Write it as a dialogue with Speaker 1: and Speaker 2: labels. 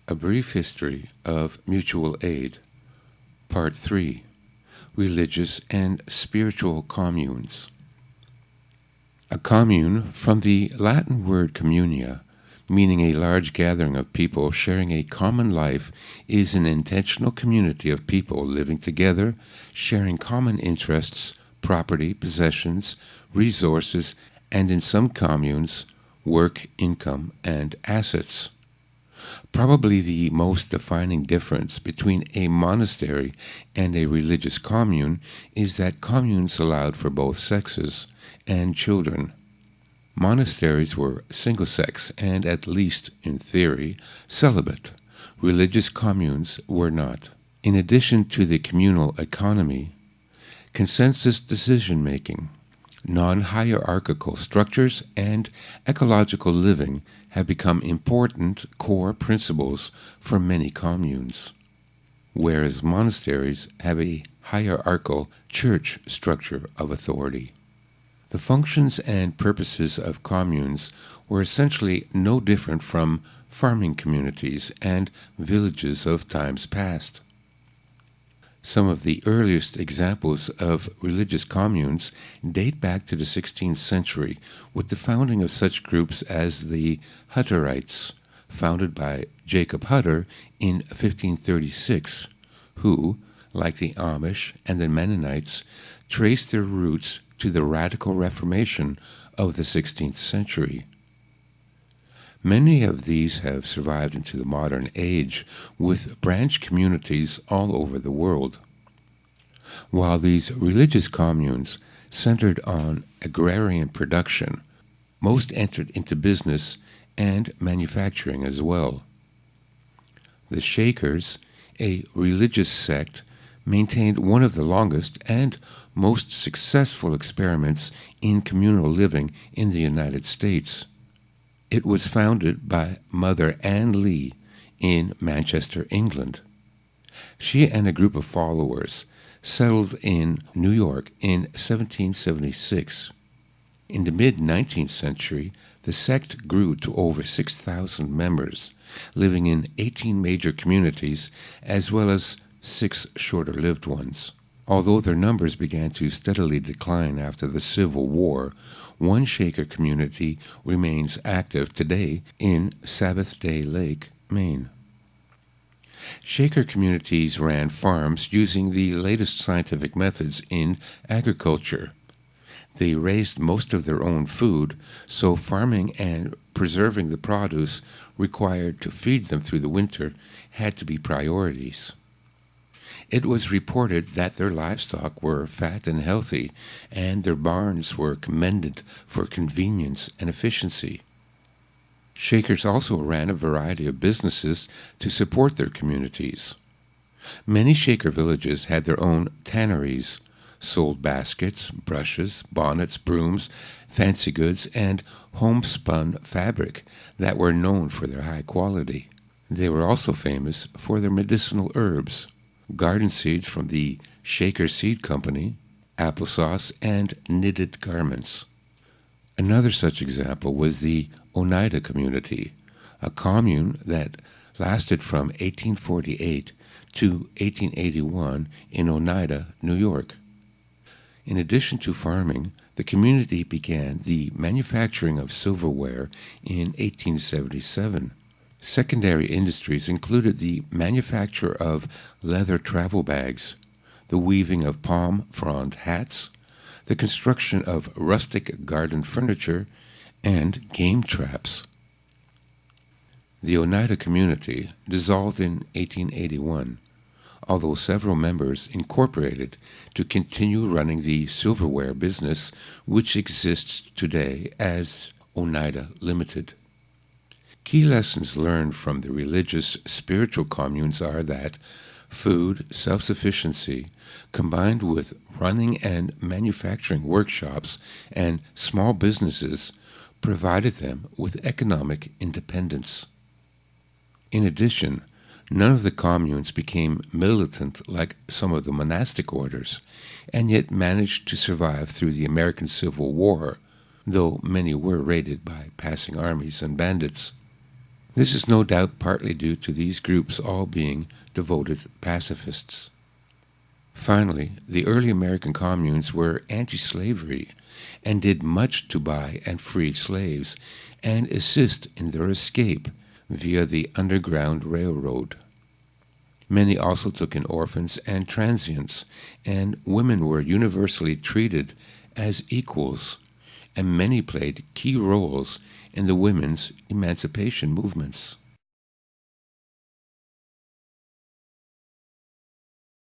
Speaker 1: A Brief History of Mutual Aid, Part 3, Religious and Spiritual Communes. A commune, from the Latin word communia, meaning a large gathering of people sharing a common life, is an intentional community of people living together, sharing common interests, property, possessions, resources, and in some communes, work, income, and assets. Probably the most defining difference between a monastery and a religious commune is that communes allowed for both sexes and children. Monasteries were single-sex and, at least in theory, celibate. Religious communes were not. In addition to the communal economy, consensus decision-making, non-hierarchical structures, and ecological living have become important core principles for many communes, whereas monasteries have a hierarchical church structure of authority. The functions and purposes of communes were essentially no different from farming communities and villages of times past. Some of the earliest examples of religious communes date back to the 16th century, with the founding of such groups as the Hutterites, founded by Jacob Hutter in 1536, who, like the Amish and the Mennonites, traced their roots to the radical Reformation of the 16th century. Many of these have survived into the modern age, with branch communities all over the world. While these religious communes centered on agrarian production, most entered into business and manufacturing as well. The Shakers, a religious sect, maintained one of the longest and most successful experiments in communal living in the United States. It was founded by Mother Ann Lee in Manchester, England. She and a group of followers settled in New York in 1776. In the mid-19th century, the sect grew to over 6,000 members, living in 18 major communities as well as 6 shorter-lived ones. Although their numbers began to steadily decline after the Civil War, one Shaker community remains active today in Sabbath Day Lake, Maine. Shaker communities ran farms using the latest scientific methods in agriculture. They raised most of their own food, so farming and preserving the produce required to feed them through the winter had to be priorities. It was reported that their livestock were fat and healthy, and their barns were commended for convenience and efficiency. Shakers also ran a variety of businesses to support their communities. Many Shaker villages had their own tanneries, sold baskets, brushes, bonnets, brooms, fancy goods, and homespun fabric that were known for their high quality. They were also famous for their medicinal herbs, garden seeds from the Shaker Seed Company, applesauce, and knitted garments. Another such example was the Oneida community, a commune that lasted from 1848 to 1881 in Oneida, New York. In addition to farming, the community began the manufacturing of silverware in 1877. Secondary industries included the manufacture of leather travel bags, the weaving of palm frond hats, the construction of rustic garden furniture, and game traps. The Oneida community dissolved in 1881, although several members incorporated to continue running the silverware business, which exists today as Oneida Limited. Key lessons learned from the religious spiritual communes are that food self-sufficiency, combined with running and manufacturing workshops and small businesses, provided them with economic independence. In addition, none of the communes became militant like some of the monastic orders, and yet managed to survive through the American Civil War, though many were raided by passing armies and bandits. This is no doubt partly due to these groups all being devoted pacifists. Finally, the early American communes were anti-slavery and did much to buy and free slaves and assist in their escape via the Underground Railroad. Many also took in orphans and transients, and women were universally treated as equals, and many played key roles in the women's emancipation movements.